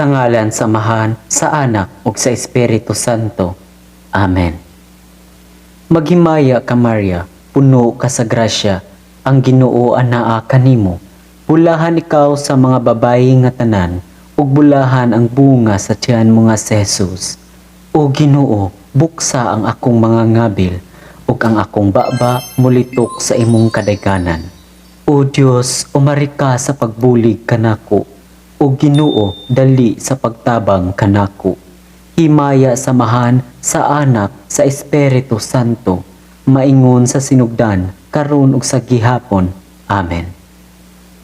Sa ngalan samahan, sa Anak, ug sa Espiritu Santo. Amen. Maghimaya ka Maria, puno ka sa grasya, ang Ginoo anaa kanimo. Bulahan ikaw sa mga babayi nga tanan, ug bulahan ang bunga sa tiyan mo nga si Jesus. O Ginoo, buksa ang akong mga ngabil, ug ang akong baba mulitok sa imong kadaykanan. O Dios, umari ka sa pagbulig kanako. O Ginoo, dali sa pagtabang kanako. Himaya samahan sa Anak, sa Espiritu Santo, maingon sa sinugdan, karon ug sa gihapon. Amen.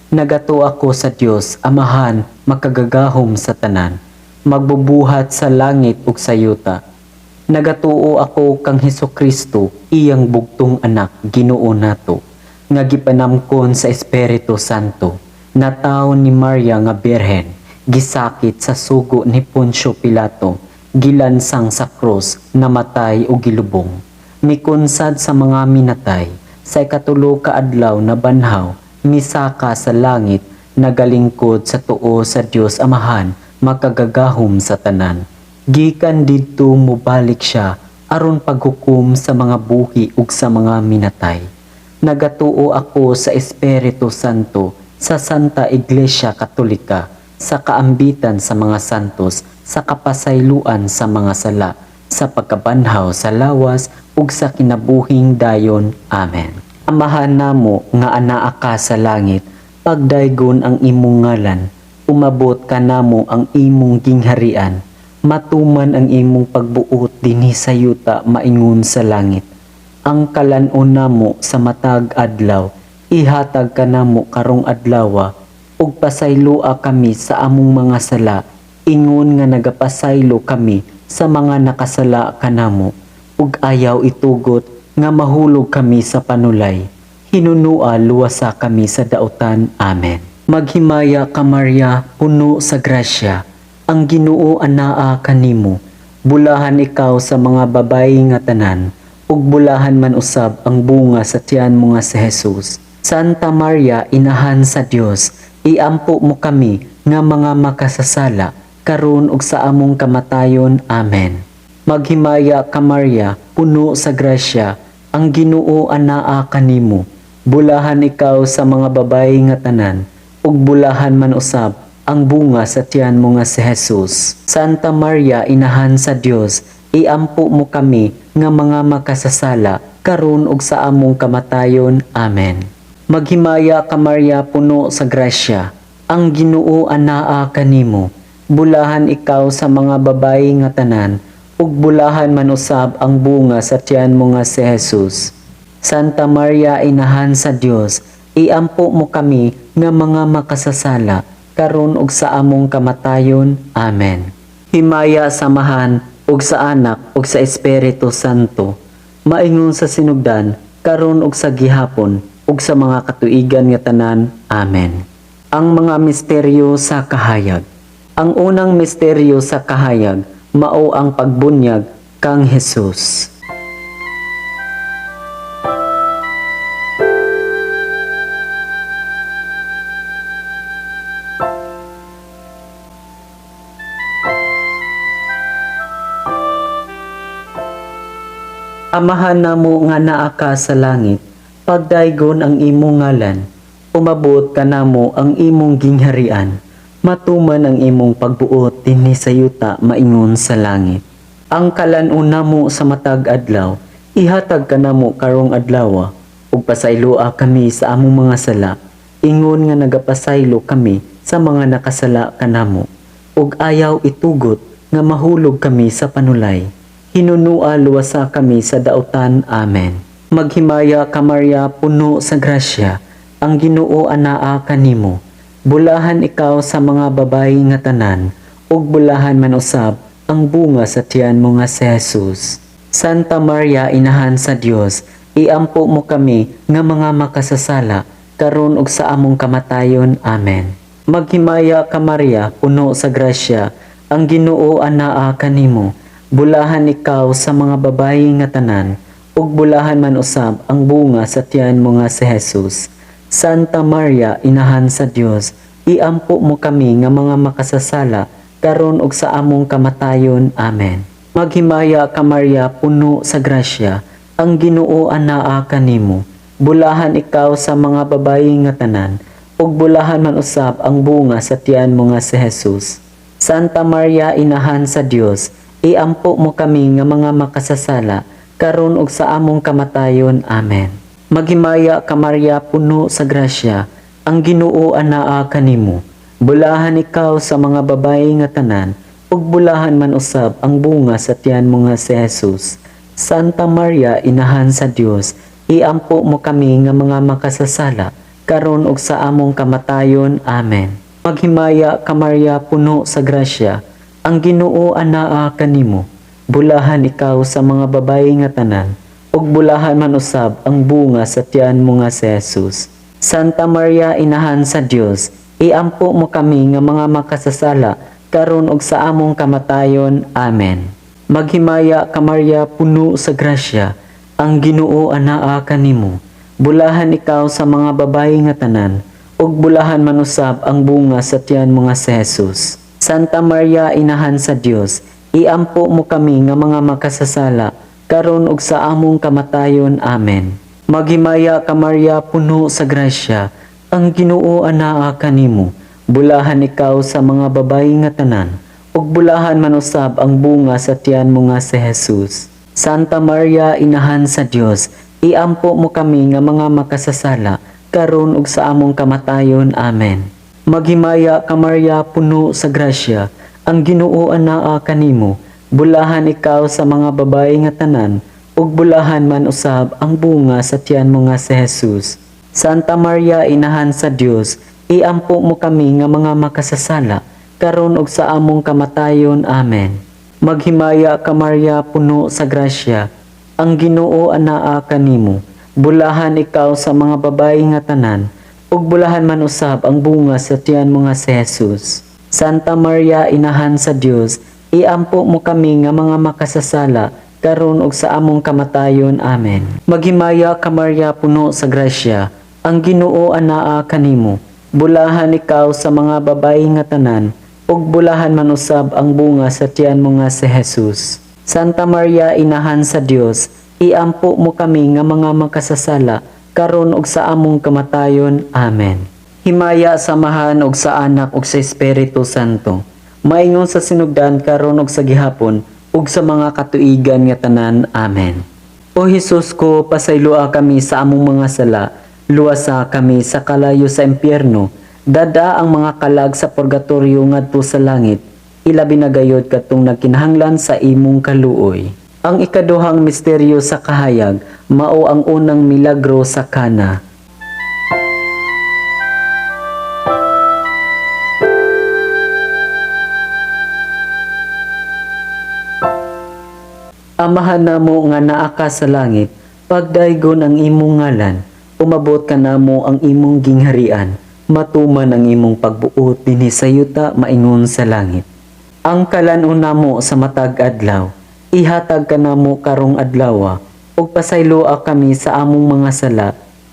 Nagato ako sa Dios, Amahan, makagagahom sa tanan, magbubuhat sa langit ug sa yuta. Nagatuo ako kang Hesukristo, iyang bugtong anak, Ginoo nato, nga gipanamkon sa Espiritu Santo. Nataon ni Maria nga birhen, gisakit sa sugo ni Poncio Pilato, gilansang sa krus, namatay o gilubong. Mikunsad sa mga minatay, sa ikatulo ka adlaw na banhaw, misaka sa langit, nagalingkod sa tuo sa Dios Amahan, makagagahom sa tanan. Gikan didto mobalik siya, aron paghukom sa mga buhi ug sa mga minatay. Nagatuo ako sa Espiritu Santo, sa Santa Iglesia Katolika, sa kaambitan sa mga santos, sa kapasayloan sa mga sala, sa pagkabanhaw sa lawas, ug sa kinabuhing dayon. Amen. Amahan namo nga anaa ka sa langit, pagdaygon ang imong ngalan, umabot ka namo ang imong gingharian, matuman ang imong pagbuot dinhi sa yuta maingon sa langit. Ang kalan-on namo sa matag adlaw, ihatag ka namo karong adlawa, ug pasayloa kami sa among mga sala, ingon nga nagapasaylo kami sa mga nakasala kanamo, ug ayaw itugot nga mahulog kami sa panulay. Hinunua luwasa kami sa dautan. Amen. Maghimaya ka Maria, puno sa grasya, ang Ginoo anaa kanimo. Bulahan ikaw sa mga babayi nga tanan, ug bulahan man usab ang bunga sa tiyan mo nga si Jesus. Santa Maria, inahan sa Dios, iampo mo kami nga mga makasasala, karon ug sa among kamatayon. Amen. Maghimaya ka Maria, puno sa grasya, ang Ginoo anaa kanimo. Bulahan ikaw sa mga babayi nga tanan, ug bulahan man usab ang bunga sa tiyan mo nga si Jesus. Santa Maria, inahan sa Dios, iampo mo kami nga mga makasasala, karon ug sa among kamatayon. Amen. Maghimaya ka Maria, puno sa grasya, ang Ginoo anaa kanimo. Bulahan ikaw sa mga babayi nga tanan, ug bulahan man usab ang bunga sa tiyan mo nga si Jesus. Santa Maria, inahan sa Dios, iampo mo kami nga mga makasasala, karon ug sa among kamatayon. Amen. Himaya samahan ug sa Anak ug sa Espiritu Santo, maingon sa sinugdan, karon ug sa gihapon, ug sa mga katuigan nga tanan. Amen. Ang mga misteryo sa kahayag. Ang unang misteryo sa kahayag, mao ang pagbunyag kang Jesus. Amahan namo nga naa ka sa langit, pagdaygon ang imong ngalan, umabot ka namo ang imong gingharian, matuman ang imong pagbuot dinhi sa yuta maingon sa langit. Ang kalan-on namo sa matag adlaw, ihatag ka namo karong adlawa, ug pasayloa kami sa among mga sala, ingon nga nagapasaylo kami sa mga nakasala kanamo, ug ayaw itugot nga mahulog kami sa panulay. Hinunua luwasa kami sa dautan. Amen. Maghimaya ka Maria, puno sa grasya, ang Ginoo anaa kanimo. Bulahan ikaw sa mga babayi nga tanan, ug bulahan man usab ang bunga sa tiyan mo nga si Jesus. Santa Maria, inahan sa Dios, iampo mo kami nga mga makasasala, karon ug sa among kamatayon. Amen. Maghimaya ka Maria, puno sa grasya, ang Ginoo anaa kanimo. Bulahan ikaw sa mga babayi nga tanan, ug bulahan man usab ang bunga sa tiyan mo nga si Jesus. Santa Maria, inahan sa Dios, iampo mo kami nga mga makasasala, karon ug sa among kamatayon. Amen. Maghimaya ka Maria, puno sa grasya, ang Ginoo anaa kanimo. Bulahan ikaw sa mga babayi nga tanan, ug bulahan man usab ang bunga sa tiyan mo nga si Jesus. Santa Maria, inahan sa Dios, iampo mo kami nga mga makasasala, karon ug sa among kamatayon. Amen. Maghimaya ka Maria, puno sa grasya, ang Ginoo anaa kanimo. Bulahan ikaw sa mga babayi nga tanan, ug bulahan man usab ang bunga sa tiyan mo nga si Jesus. Santa Maria, inahan sa Dios, iampo mo kami nga mga makasasala, karon ug sa among kamatayon. Amen. Maghimaya ka Maria, puno sa grasya, ang Ginoo anaa kanimo. Bulahan ikaw sa mga babayi nga tanan, ug bulahan man usab ang bunga sa tiyan mo nga si Jesus. Santa Maria, inahan sa Dios, iampo mo kami nga mga makasasala, karon ug sa among kamatayon. Amen. Maghimaya ka Maria, puno sa grasya, ang Ginoo anaa kanimo. Bulahan ikaw sa mga babayi nga tanan, ug bulahan man usab ang bunga sa tiyan mo nga si Jesus. Santa Maria, inahan sa Dios, iampo mo kami nga mga makasasala, karon ug sa among kamatayon. Amen. Maghimaya ka Maria, puno sa grasya, ang Ginoo anaa kanimo. Bulahan ikaw sa mga babayi nga tanan, ug bulahan man usab ang bunga sa tiyan mo nga si Jesus. Santa Maria, inahan sa Dios, iampo mo kami nga mga makasasala, karon ug sa among kamatayon. Amen. Maghimaya ka Maria, puno sa grasya, ang Ginoo anaa kanimo. Bulahan ikaw sa mga babayi nga tanan, ug bulahan man usab ang bunga sa tiyan mo nga si Jesus. Santa Maria, inahan sa Dios, iampo mo kami nga mga makasasala, karon ug sa among kamatayon. Amen. Maghimaya ka Maria, puno sa grasya, ang Ginoo anaa kanimo. Bulahan ikaw sa mga babayi nga tanan, ug bulahan man usab ang bunga sa tiyan mo nga si Jesus. Santa Maria, inahan sa Dios, iampo mo kami nga mga makasasala, karon ug sa among kamatayon. Amen. Maghimaya ka Maria, puno sa grasya, ang Ginoo anaa kanimo. Bulahan ikaw sa mga babayi nga tanan, ug bulahan man usab ang bunga sa tiyan mo nga si Jesus. Santa Maria, inahan sa Dios, iampo mo kami nga mga makasasala, karon ug sa among kamatayon. Amen. Himaya, samahan ug sa Anak ug sa Espiritu Santo, maingon sa sinugdan karon ug sa gihapon ug sa mga katuigan nga tanan. Amen. O Hesus ko, pasayloa kami sa among mga sala, luwasa kami sa kalayo sa impyerno, dada ang mga kalag sa purgatorio ngadto sa langit, ilabi na gayod katong nagkinahanglan sa imong kaluoy. Ang ikaduhang misteryo sa kahayag, mao ang unang milagro sa Kana. Amahan namo nga naa ka sa langit, pagdaygon ang imong ngalan, umabot ka namo ang imong gingharian, matuman ang imong pagbuot dinhi sa yuta maingon sa langit. Ang kalanon namo sa matag adlaw, ihatag ka namo karong adlaw, ug pasayloa kami sa among mga sala,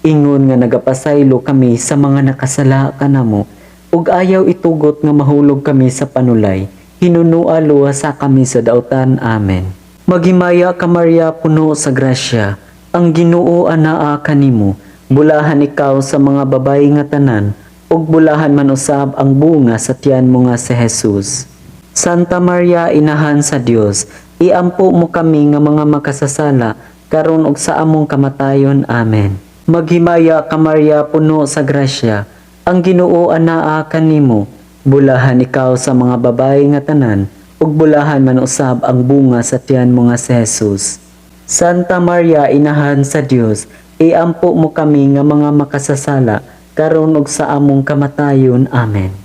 ingon nga nagapasaylo kami sa mga nakasala kanamo, ug ayaw itugot nga mahulog kami sa panulay, hinunua luwasa kami sa dautan. Amen. Maghimaya ka Maria, puno sa grasya, ang Ginoo anaa kanimo. Bulahan ikaw sa mga babayi nga tanan, ug bulahan man usab ang bunga sa tiyan mo nga si Jesus. Santa Maria, inahan sa Dios, iampo mo kami nga mga makasasala, karon ug sa among kamatayon. Amen. Maghimaya ka Maria, puno sa grasya, ang Ginoo anaa kanimo. Bulahan ikaw sa mga babayi nga tanan, ug bulahan man usab ang bunga sa tiyan mo nga si Jesus. Santa Maria, inahan sa Dios, iampo mo kami nga mga makasasala, karon ug sa among kamatayon. Amen.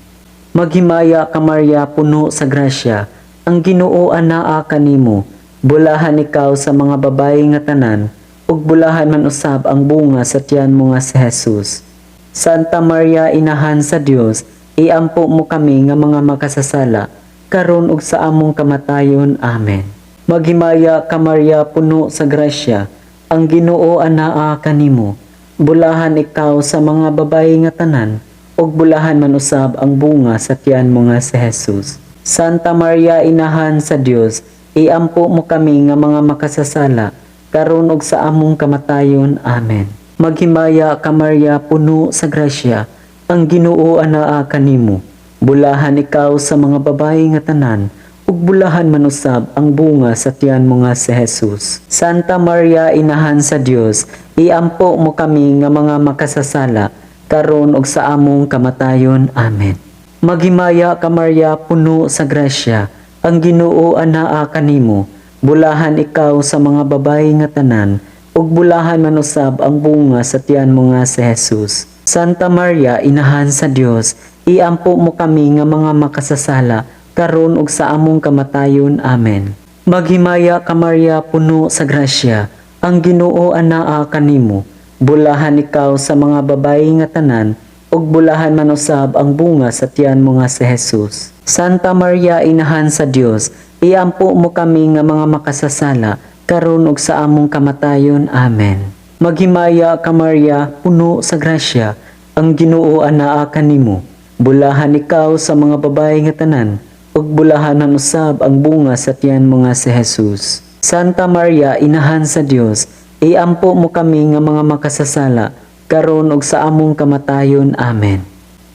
Maghimaya ka Maria, puno sa grasya, ang Ginoo anaa kanimo. Bulahan ikaw sa mga babayi nga tanan, ug bulahan man usab ang bunga sa tiyan mo nga si Jesus. Santa Maria, inahan sa Dios, iampo mo kami nga mga makasasala, karon ug sa among kamatayon. Amen. Maghimaya ka Maria, puno sa grasya, ang Ginoo anaa kanimo. Bulahan ikaw sa mga babayi nga tanan, ug bulahan man usab ang bunga sa tiyan mo nga si Jesus. Santa Maria Inahan sa Dios, iampo mo kami nga mga makasasala, karon ug sa among kamatayon. Amen. Maghimaya ka Maria, puno sa grasya, ang Ginoo anaa kanimo. Bulahan ikaw sa mga babayi nga tanan, ug bulahan man usab ang bunga sa tiyan mo nga si Jesus. Santa Maria Inahan sa Dios, iampo mo kami nga mga makasasala, karon ug sa among kamatayon. Amen. Maghimaya ka Maria, puno sa grasya, ang Ginoo anaa kanimo. Bulahan ikaw sa mga babayi nga tanan, ug bulahan man usab ang bunga sa tiyan mo nga si Jesus. Santa Maria Inahan sa Dios, iampo mo kami nga mga makasasala, karon ug sa among kamatayon. Amen. Maghimaya ka Maria, puno sa grasya, ang Ginoo anaa kanimo. Bulahan ikaw sa mga babayi nga tanan, ug bulahan man usab ang bunga sa tiyan mo nga si Jesus. Santa Maria Inahan sa Dios, iampo mo kami nga mga makasasala, karon ug sa among kamatayon. Amen. Maghimaya ka Maria, puno sa grasya, ang Ginoo anaa kanimo. Bulahan ikaw sa mga babayi nga tanan, ug bulahan man usab ang bunga sa tiyan mo nga si Jesus. Santa Maria Inahan sa Dios, iampo mo kami nga mga makasasala, karon ug sa among kamatayon. Amen.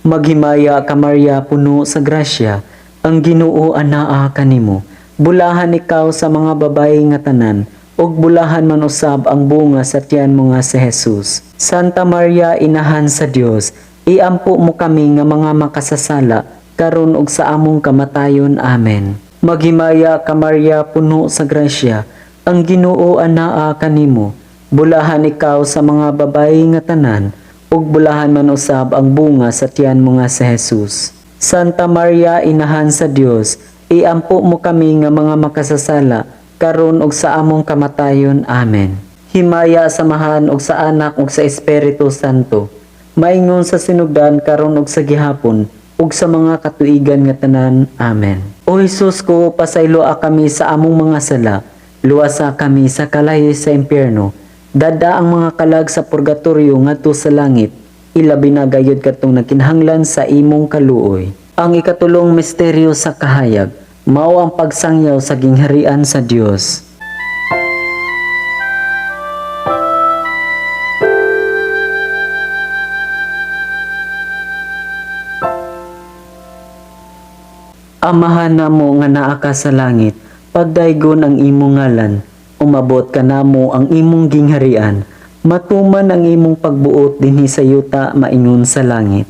Maghimaya ka Maria, puno sa grasya, ang Ginoo anaa kanimo. Bulahan ikaw sa mga babayi nga tanan, ug bulahan man usab ang bunga sa tiyan mo nga si Jesus. Santa Maria Inahan sa Dios, iampo mo kami nga mga makasasala, karon ug sa among kamatayon. Amen. Maghimaya ka Maria, puno sa grasya, ang Ginoo anaa kanimo. Bulahan ikaw sa mga babayi nga tanan, ug bulahan man usab ang bunga sa tiyan mo nga si Jesus. Santa Maria Inahan sa Dios, iampo mo kami nga mga makasasala, karon ug sa among kamatayon. Amen. Himaya samahan og sa Anak ug sa Espiritu Santo, maingon sa sinugdan karon ug sa gihapon, ug sa mga katuigan nga tanan. Amen. O Jesus ko, pasaylo kami sa among mga sala, luwasa kami sa kalayo sa impyerno, dada ang mga kalag sa purgatorio ngadto sa langit, ilabi na gayud katong nakinahanglan sa imong kaluoy. Ang ikatulong misteryo sa kahayag, mao ang pagsangyaw sa gingharian sa Dios. Amahan namo nga naa ka sa langit, pagdaygon ang imong ngalan, umabot ka namo ang imong gingharian, matuman ang imong pagbuot dinhi sa yuta maingon sa langit.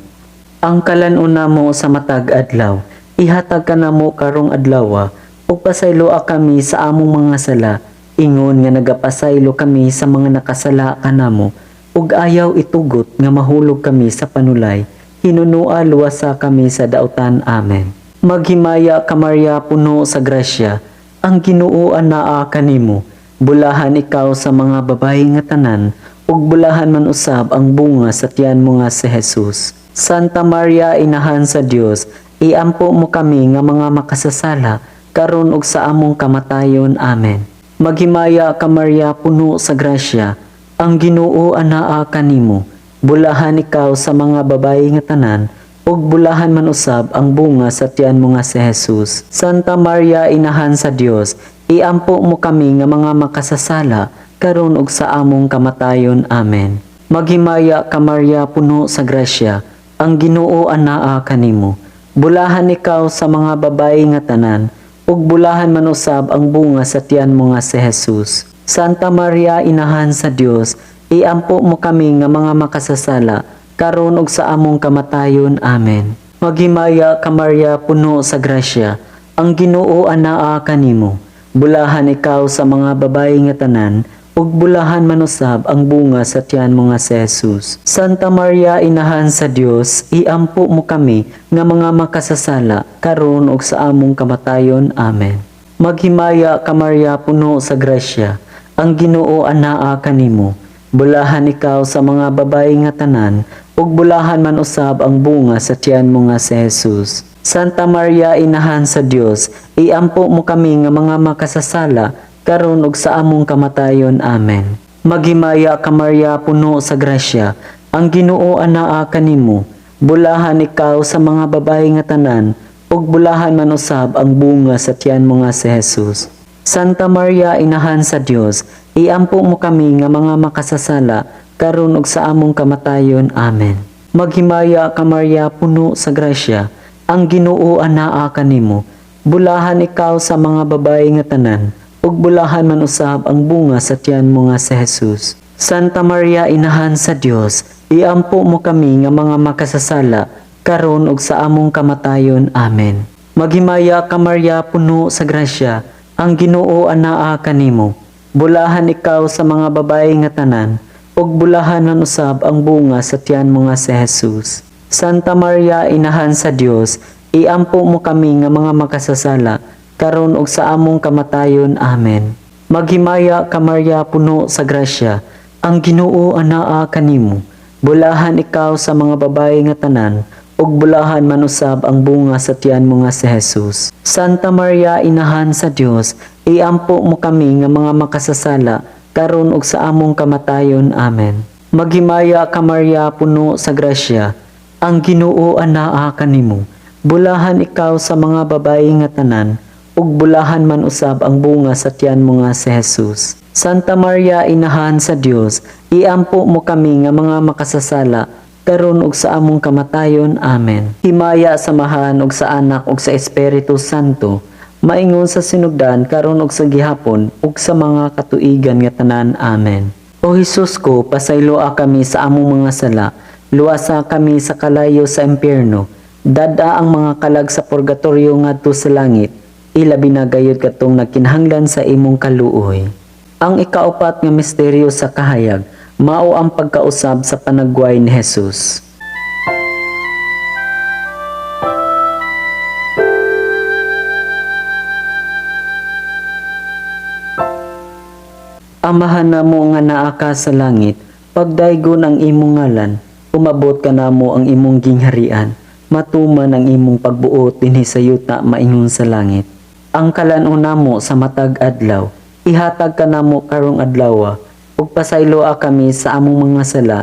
Ang kalan-on namo sa matag adlaw, ihatag ka namo karong adlaw, ug pasayloa kami sa among mga sala, ingon nga nagapasaylo kami sa mga nakasala kanamo, ug ayaw itugot nga mahulog kami sa panulay, hinunua luwasa kami sa dautan. Amen. Maghimaya ka Maria, puno sa grasya, ang Ginoo anaa kanimo. Bulahan ikaw sa mga babayi nga tanan, ug bulahan man usab ang bunga sa tiyan mo nga si Jesus. Santa Maria Inahan sa Dios, iampo mo kami nga mga makasasala, karon ug sa among kamatayon. Amen. Maghimaya ka Maria, puno sa grasya, ang Ginoo anaa kanimo. Bulahan ikaw sa mga babayi nga tanan, ug bulahan man usab ang bunga sa tiyan mo nga si Jesus. Santa Maria Inahan sa Dios, iampo mo kami nga mga makasasala, karon ug sa among kamatayon. Amen. Maghimaya ka Maria, puno sa grasya, ang Ginoo anaa kanimo. Bulahan ikaw sa mga babayi nga tanan, ug bulahan man usab ang bunga sa tiyan mo nga si Jesus. Santa Maria Inahan sa Dios, iampo mo kami nga mga makasasala, karon ug sa among kamatayon. Amen. Maghimaya ka Maria, puno sa grasya, ang Ginoo anaa kanimo. Bulahan ikaw sa mga babayi nga tanan, ug bulahan man usab ang bunga sa tiyan mo nga si Jesus. Santa Maria Inahan sa Dios, iampo mo kami nga mga makasasala, karon ug sa among kamatayon. Amen. Maghimaya ka Maria, puno sa grasya, ang Ginoo anaa kanimo. Bulahan ikaw sa mga babayi nga tanan, ug bulahan man usab ang bunga sa tiyan mo nga si Jesus. Santa Maria Inahan sa Dios, iampo mo kami nga mga makasasala, karon ug sa among kamatayon. Amen. Maghimaya ka Maria, puno sa grasya, ang Ginoo anaa kanimo. Bulahan ikaw sa mga babayi nga tanan, ug bulahan man usab ang bunga sa tiyan mo nga si Jesus. Santa Maria, Inahan sa Dios, iampo mo kami nga mga makasasala, karon ug sa among kamatayon. Amen. Maghimaya ka Maria, puno sa grasya, ang Ginoo anaa kanimo. Bulahan ikaw sa mga babaye nga tanan, ug bulahan man usab ang bunga sa tiyan mo nga si Jesus. Santa Maria, Inahan sa Dios, iampo mo kami nga mga makasasala, karon ug sa among kamatayon. Amen. Maghimaya ka Maria, puno sa grasya, ang Ginoo anaa kanimo. Bulahan ikaw sa mga babaye nga tanan, ug bulahan man usab ang bunga sa tiyan mo nga si Jesus. Santa Maria, Inahan sa Dios, iampo mo kami nga mga makasasala, karon ug sa among kamatayon. Amen. Maghimaya ka Maria, puno sa grasya, ang Ginoo anaa kanimo. Bulahan ikaw sa mga babaye nga tanan, ug bulahan man usab ang bunga sa tiyan mo nga si Jesus. Santa Maria, Inahan sa Dios, iampo mo kami nga mga makasasala, karon ug sa among kamatayon. Amen. Maghimaya ka Maria, puno sa grasya, ang Ginoo anaa kanimo. Bulahan ikaw sa mga babaye nga tanan, ug bulahan man usab ang bunga sa tiyan mo nga si Jesus. Santa Maria, Inahan sa Dios, iampo mo kami nga mga makasasala, karon ug sa among kamatayon. Amen. Himaya samahan ug sa Anak ug sa Espiritu Santo, maingon sa sinugdan karon ug sa gihapon ug sa mga katuigan nga tanan. Amen. O Hesus ko, pasayloa kami sa among mga sala, luwasa kami sa kalayo sa impyerno, dada ang mga kalag sa purgatorio ngadto sa langit, ilabi na gayud katong nagkinahanglan sa imong kaluoy. Ang ikaapat nga misteryo sa kahayag, mao ang pagkausab sa panagway ni Jesus. Amahan namo nga naa ka sa langit, pagdaygon ang imong ngalan, umabot ka namo ang imong gingharian, matuman ang imong pagbuot dinhi sa yuta maingon sa langit. Ang kalan-on namo sa matag adlaw, ihatag ka namo karong adlaw, ug pasayloa kami sa among mga sala,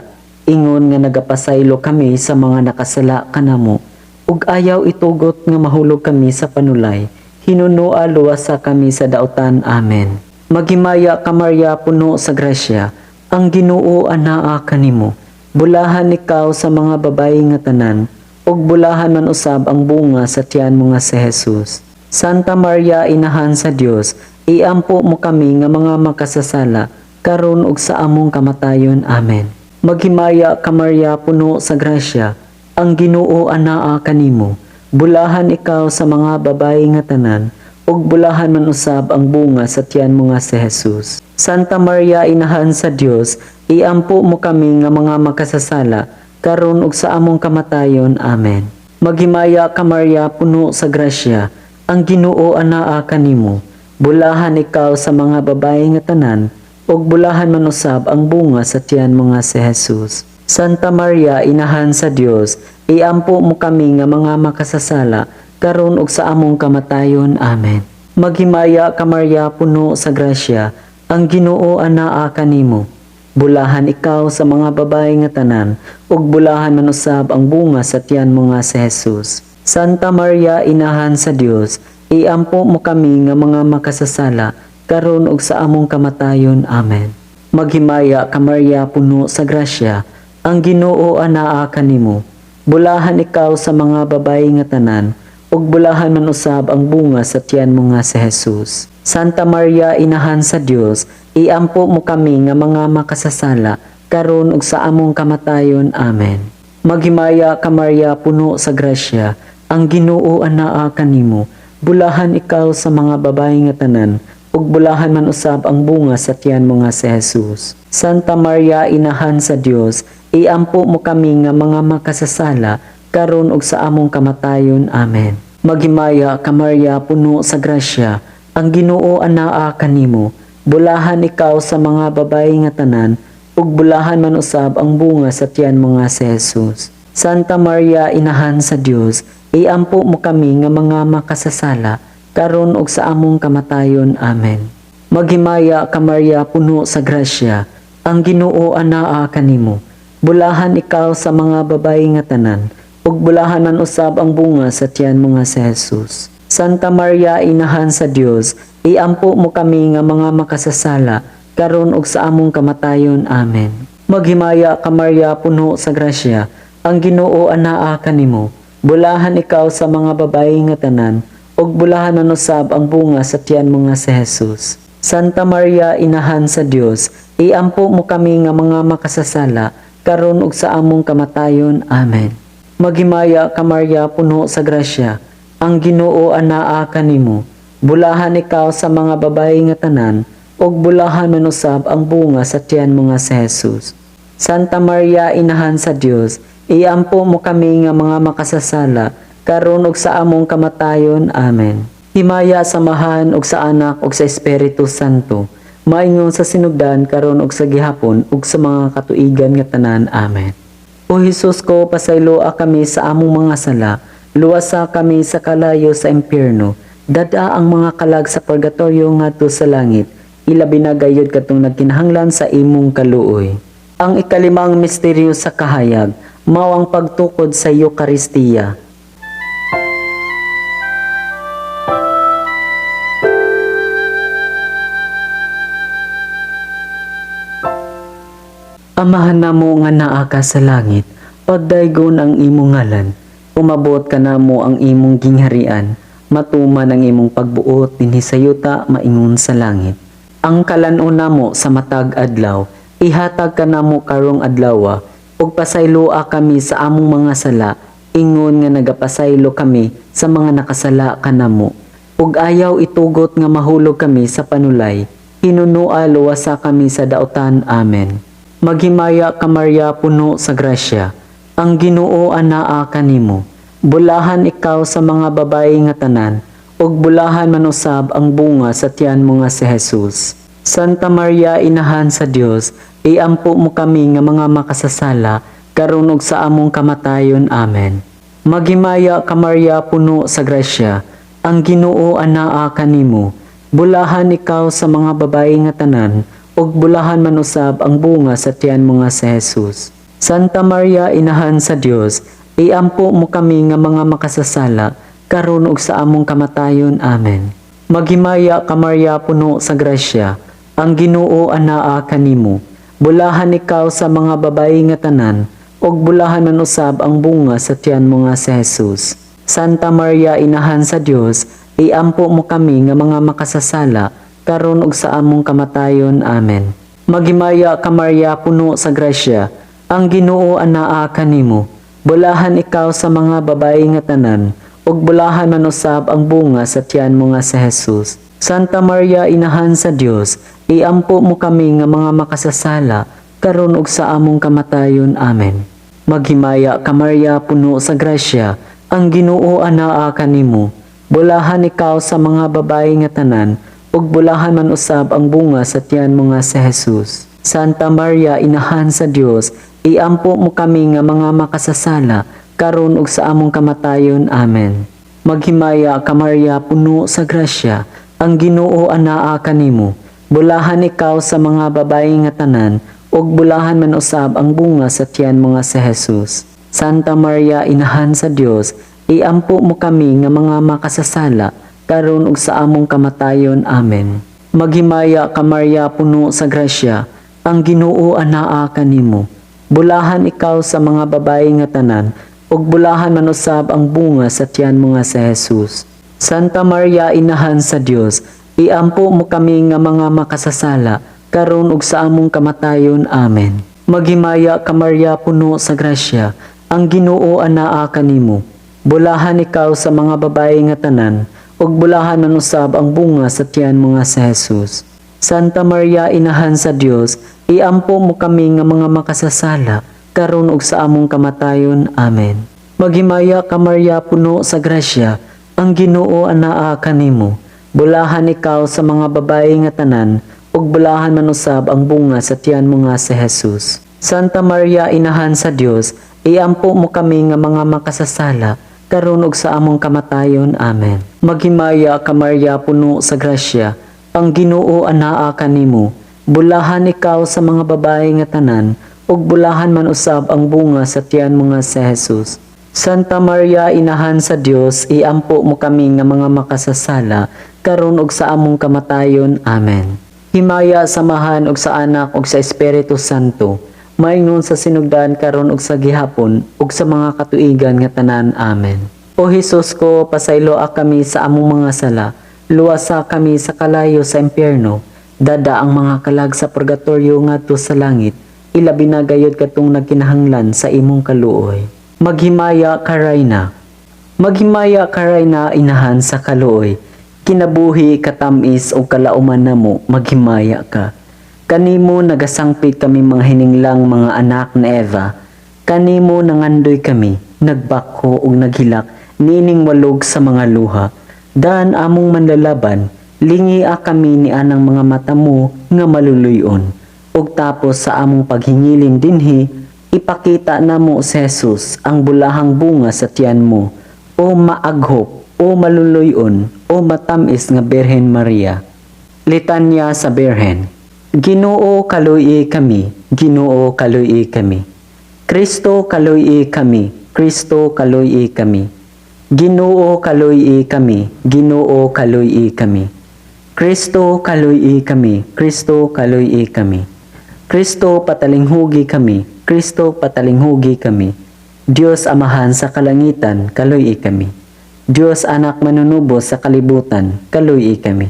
ingon nga nagapasaylo kami sa mga nakasala kanamo, ug ayaw itugot nga mahulog kami sa panulay, hinunua luwasa kami sa dautan. Amen. Maghimaya ka Maria, puno sa grasya, ang Ginoo anaa kanimo. Bulahan ikaw sa mga babaye nga tanan, ug bulahan man usab ang bunga sa tiyan mo nga si Jesus. Santa Maria, Inahan sa Dios, iampo mo kami nga mga makasasala, karon ug sa among kamatayon. Amen. Maghimaya ka Maria, puno sa grasya, ang Ginoo anaa kanimo. Bulahan ikaw sa mga babaye nga tanan, ug bulahan man usab ang bunga sa tiyan mo nga si Jesus. Santa Maria, Inahan sa Dios, iampo mo kami nga mga makasasala, karon ug sa among kamatayon. Amen. Maghimaya ka Maria, puno sa grasya, ang Ginoo anaa kanimo. Bulahan ikaw sa mga babaye nga tanan, ug bulahan man usab ang bunga sa tiyan mo nga si Jesus. Santa Maria, Inahan sa Dios, iampo mo kami nga mga makasasala, karon ug sa among kamatayon. Amen. Maghimaya ka Maria, puno sa grasya, ang Ginoo anaa kanimo. Bulahan ikaw sa mga babaye nga tanan, ug bulahan man usab ang bunga sa tiyan mo nga si Jesus. Santa Maria, Inahan sa Dios, iampo mo kami nga mga makasasala, karon ug sa among kamatayon. Amen. Maghimaya ka Maria, puno sa grasya, ang Ginoo anaa kanimo. Bulahan ikaw sa mga babaye nga tanan, ug bulahan man usab ang bunga sa tiyan mo nga si Jesus. Santa Maria, Inahan sa Dios, iampo mo kami nga mga makasasala, karon ug sa among kamatayon. Amen. Maghimaya ka Maria, puno sa grasya, ang Ginoo anaa kanimo. Bulahan ikaw sa mga babaye nga tanan, ug bulahan man usab ang bunga sa tiyan mo nga si Jesus. Santa Maria, Inahan sa Dios, iampo mo kami nga mga makasasala, karon ug sa among kamatayon. Amen. Maghimaya ka Maria, puno sa grasya, ang Ginoo anaa kanimo. Bulahan ikaw sa mga babaye nga tanan, ug bulahan man usab ang bunga sa tiyan mo nga si Jesus. Santa Maria, Inahan sa Dios, iampo mo kami nga mga makasasala, karon ug sa among kamatayon. Amen. Maghimaya ka Maria, puno sa grasya, ang Ginoo anaa kanimo. Bulahan ikaw sa mga babaye nga tanan, ug bulahan man usab ang bunga sa tiyan mo nga si Jesus. Santa Maria, Inahan sa Dios, iampo mo kami nga mga makasasala, karon ug sa among kamatayon. Amen. Maghimaya ka Maria, puno sa grasya, ang Ginoo anaa kanimo. Bulahan ikaw sa mga babayi nga tanan, ug bulahan man usab ang bunga sa tiyan mo nga si Jesus. Santa Maria, Inahan sa Dios, iampo mo kami nga mga makasasala, karon ug sa among kamatayon. Amen. Maghimaya ka Maria, puno sa grasya, ang Ginoo anaa kanimo. Bulahan ikaw sa mga babayi nga tanan, ug bulahan man usab ang bunga sa tiyan mo nga si Jesus. Santa Maria, Inahan sa Dios, iampo mo kami nga mga makasasala, karon ug sa among kamatayon. Amen. Himaya samahan og sa Anak ug sa Espiritu Santo, maingon sa sinugdan karon ug sa gihapon ug sa mga katuigan nga tanan. Amen. O Hesus ko, pasayloa kami sa among mga sala, luwasa kami sa kalayo sa impyerno, dada ang mga kalag sa purgatorio ngadto sa langit, ilabi na gayud katong nagkinahanglan sa imong kaluoy. Ang ikalimang misteryo sa kahayag, mao ang pagtukod sa Eucharistia. Amahan namo nga naa ka sa langit, pagdaygon ang imong ngalan, umabot ka namo ang imong gingharian, matuman ang imong pagbuot dinhi sa yuta maingon sa langit. Ang kalan-on namo sa matag adlaw, ihatag ka namo karong adlawa, ug pasayloa kami sa among mga sala, ingon nga nagapasaylo kami sa mga nakasala kanamo. Ug ayaw itugot nga mahulog kami sa panulay, hinunua luwasa kami sa daotan. Amen. Maghimaya ka Maria, puno sa grasya, ang Ginoo anaa kanimo. Bulahan ikaw sa mga babayi nga tanan, ug bulahan man usab ang bunga sa tiyan mo nga si Jesus. Santa Maria, Inahan sa Dios, iampo mo kami nga mga makasasala, karon ug sa among kamatayon. Amen. Maghimaya ka Maria, puno sa grasya, ang Ginoo anaa kanimo. Bulahan ikaw sa mga babayi nga tanan, ug bulahan man usab ang bunga sa tiyan mo nga si Jesus. Santa Maria, Inahan sa Dios, iampo mo kami nga mga makasasala, karon ug sa among kamatayon. Amen. Maghimaya ka Maria, puno sa grasya, ang Ginoo anaa kanimo. Bulahan ikaw sa mga babayi nga tanan, ug bulahan man usab ang bunga sa tiyan mo nga si Jesus. Santa Maria, Inahan sa Dios, iampo mo kami nga mga makasasala, karon ug sa among kamatayon. Amen. Maghimaya ka Maria, puno sa grasya, ang Ginoo anaa kanimo. Bulahan ikaw sa mga babayi nga tanan, ug bulahan man usab ang bunga sa tiyan mo nga si Jesus. Santa Maria, Inahan sa Dios, iampo mo kami nga mga makasasala, karon ug sa among kamatayon. Amen. Maghimaya ka Maria, puno sa grasya, ang Ginoo anaa kanimo. Bulahan ikaw sa mga babayi nga tanan, ug bulahan man usab ang bunga sa tiyan mo nga si Jesus. Santa Maria, Inahan sa Dios, iampo mo kami nga mga makasasala, karon ug sa among kamatayon. Amen. Maghimaya ka Maria, puno sa grasya, ang Ginoo anaa kanimo. Bulahan ikaw sa mga babayi nga tanan, ug bulahan man usab ang bunga sa tiyan mo nga si Jesus. Santa Maria, Inahan sa Dios, iampo mo kami nga mga makasasala, karon ug sa among kamatayon. Amen. Maghimaya ka Maria, puno sa grasya, ang Ginoo anaa kanimo. Bulahan ikaw sa mga babayi nga tanan, ug bulahan man usab ang bunga sa tiyan mo nga si Jesus. Santa Maria, Inahan sa Dios, iampo mo kami nga mga makasasala, karon ug sa among kamatayon. Amen. Maghimaya ka Maria, puno sa grasya, ang Ginoo anaa kanimo. Bulahan ikaw sa mga babayi nga tanan, ug bulahan man usab ang bunga sa tiyan mo nga si Jesus. Santa Maria, Inahan sa Dios, iampo mo kami nga mga makasasala, karon ug sa among kamatayon. Amen. Maghimaya ka Maria, puno sa grasya, ang Ginoo anaa kanimo. Bulahan ikaw sa mga babayi nga tanan, ug bulahan man usab ang bunga sa tiyan mo nga si Jesus. Santa Maria, Inahan sa Dios, iampo mo kami nga mga makasasala, karon ug sa among kamatayon. Amen. Maghimaya ka Maria, puno sa grasya, ang Ginoo anaa kanimo. Bulahan ikaw sa mga babayi nga tanan, ug bulahan man usab ang bunga sa tiyan mo nga si Jesus. Santa Maria, inahan sa Dios, iampo mo kami nga mga makasasala, karon ug sa among kamatayon. Amen. Himaya samahan og sa Anak ug sa Espiritu Santo, maingon sa sinugdan karon ug sa gihapon ug sa mga katuigan nga tanan. Amen. O Hesus ko, pasayloa kami sa among mga sala, luwasa kami sa kalayo sa impyerno, dada ang mga kalag sa purgatorio ngadto sa langit, ilabi na gayud katong nagkinahanglan sa imong kaluoy. Maghimaya ka Rayna. Maghimaya ka Rayna, inahan sa kaluoy. Kinabuhi, katamis o kalauman namo, maghimaya ka. Kanimo nagasangpit kami mga hininglang mga anak na Eva. Kanimo nangandoy kami, nagbako o naghilak, nining walog sa mga luha. Daan among manlalaban, lingia kami ni anang mga mata mo nga maluluyon. Ug tapos sa among paghingilin dinhi, ipakita namo si Jesus ang bulahang bunga sa tiyan mo, o maaghop, o maluluyon, o matamis nga Birhen Maria. Litanya sa Birhen. Ginoo kaluy kami, Ginoo kaluy kami. Kristo kaluy kami, Kristo kaluy kami. Ginoo kaluy kami, Ginoo kaluy kami. Kristo kaluy kami, Kristo kaluy kami. Kristo patalinghugi kami, Kristo patalinghugi kami. Diyos Amahan sa kalangitan, kaluy kami. Diyos Anak manunubos sa kalibutan, kaluy kami.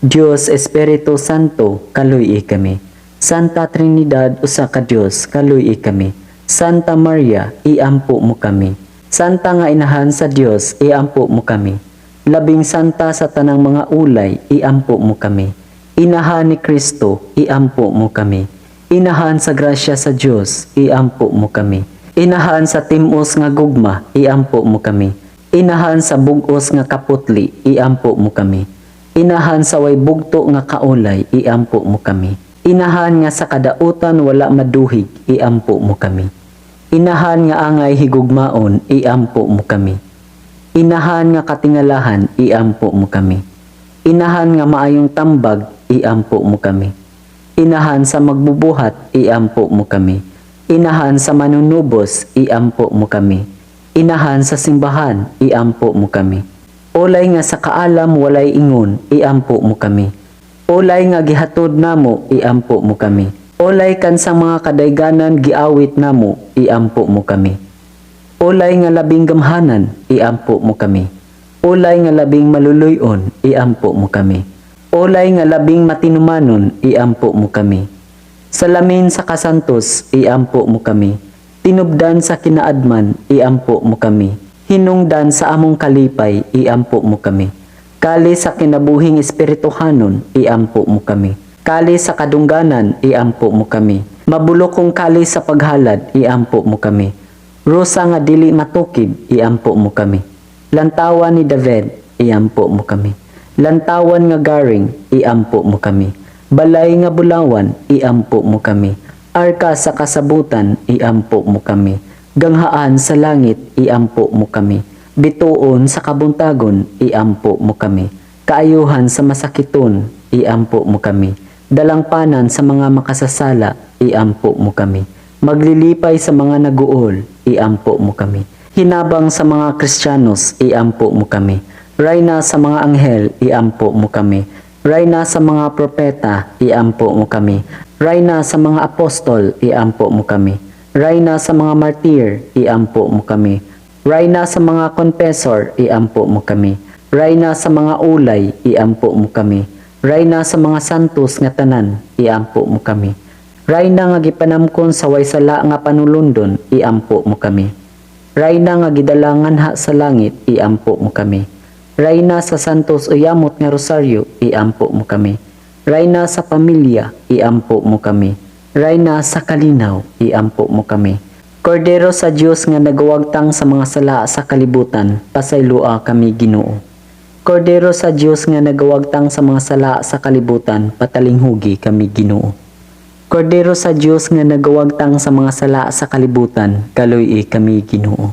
Diyos Espiritu Santo, kaluy kami. Santa Trinidad usa ka Dios, kaluy kami. Santa Maria, iampo mo kami. Santa nga inahan sa Dios, iampo mo kami. Labing santa sa tanang mga ulay, iampo mo kami. Inahan ni Kristo, iampo mo kami. Inahan sa grasya sa Dios, iampo mo kami. Inahan sa timos nga gugma, iampo mo kami. Inahan sa bugos nga kaputli, iampo mo kami. Inahan sa way bugto nga kaulay, iampo mo kami. Inahan nga sa kadautan wala maduhig, iampo mo kami. Inahan nga angay higugmaon, iampo mo kami. Inahan nga katingalahan, iampo mo kami. Inahan nga maayong tambag, iampo mo kami. Inahan sa magbubuhat, iampo mo kami. Inahan sa manunubos, iampo mo kami. Inahan sa simbahan, iampo mo kami. Olay nga sa kaalam walay ingon, iampo mo kami. Olay nga gihatod namo, iampo mo kami. Olay kan sa mga kadayganan giawit namo, iampo mo kami. Olay nga labing gamhanan, iampo mo kami. Olay nga labing maluluyon, iampo mo kami. Olay nga labing matinumanon, iampo mo kami. Salamin sa kasantos, iampo mo kami. Tinubdan sa kinaadman, iampo mo kami. Hinungdan sa among kalipay, iampo mo kami. Kali sa kinabuhing espirituhanon, iampo mo kami. Kali sa kadungganan, iampo mo kami. Mabulokong kali sa paghalad, iampo mo kami. Rosa nga dili matukid, iampo mo kami. Lantawan ni David, iampo mo kami. Lantawan nga garing, iampo mo kami. Balay nga bulawan, iampo mo kami. Arka sa kasabutan, iampo mo kami. Ganghaan sa langit, iampo mo kami. Bituon sa kabuntagon, iampo mo kami. Kaayuhan sa masakiton, iampo mo kami. Dalangpanan sa mga makasasala, iampo mo kami. Maglilipay sa mga naguol, iampo mo kami. Hinabang sa mga Kristiyanos, iampo mo kami. Rayna sa mga anghel, iampo mo kami. Rayna sa mga propeta, iampo mo kami. Rayna sa mga apostol, iampo mo kami. Rayna sa mga martir, iampo mo kami. Rayna sa mga confessor, iampo mo kami. Rayna sa mga ulay, iampo mo kami. Rayna sa mga santos nga tanan, iampo mo kami. Rayna nga gipanamkon sa way sala nga panulundon, iampo mo kami. Rayna nga gidalangan ha sa langit, iampo mo kami. Rayna sa santos uyamot nga rosaryo, iampo mo kami. Rayna sa pamilya, iampo mo kami. Rayna sa kalinaw, iampo mo kami. Kordero sa Dios nga nagawagtang sa mga sala sa kalibutan, pasaylua kami Ginoo. Kordero sa Dios nga nagawagtang sa mga sala sa kalibutan, patalinghugi kami Ginoo. Kordero sa Dios nga nagawagtang sa mga sala sa kalibutan, kaluy kami Ginoo.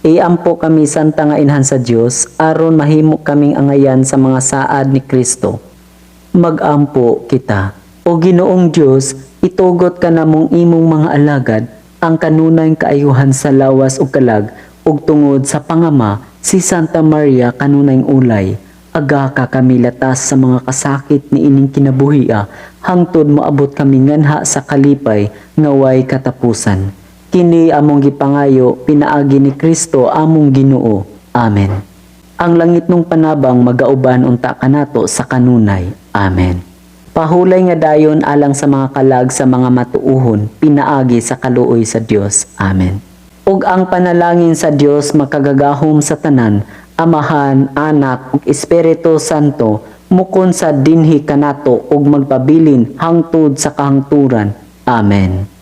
Iampo kami santa nga inhan sa Dios, aron mahimo kaming angayan sa mga saad ni Kristo. Magampo kita. O Ginoong Dios, itugot ka namong imong mga alagad, ang kanunay kaayuhan sa lawas ug kalag, ug tungod sa pangama si Santa Maria kanunay ulay, aga ka kami latas sa mga kasakit ni ining kinabuhia, hangtod moabot kami nganha sa kalipay nga way katapusan. Kini among gipangayo pinaagi ni Kristo among Ginoo. Amen. Ang langit nung panabang magauban unta kanato sa kanunay. Amen. Pahulay nga dayon alang sa mga kalag sa mga matuuhon, pinaagi sa kaluoy sa Dios. Amen. Ug ang panalangin sa Dios makagagahom sa tanan, Amahan, Anak, ug Espiritu Santo, mukon sa dinhi kanato ug magpabilin hangtod sa kahangturan. Amen.